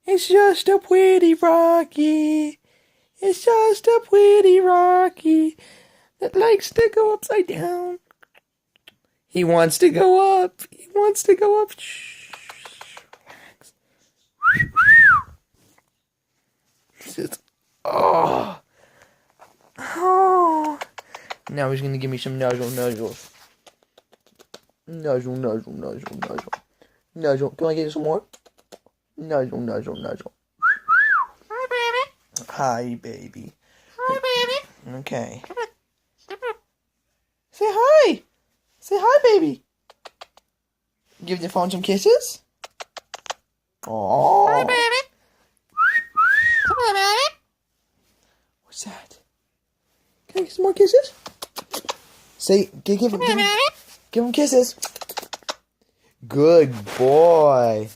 It's just a pretty Rocky. It's just a pretty Rocky that likes to go upside down. He wants to go up. He wants to go up. Shh. Relax. Just, oh. Oh. Now he's gonna give me some nuzzles. Nuzzle. Can I get some more? Nuzzle. Hi, baby. Hi, baby. Hi, baby. Okay. Say hi. Say hi, baby. Give the phone some kisses. Oh. Hi, baby. Come on, baby. What's that? Can I get some more kisses? Say, give Come on, baby. him kisses. Good boy.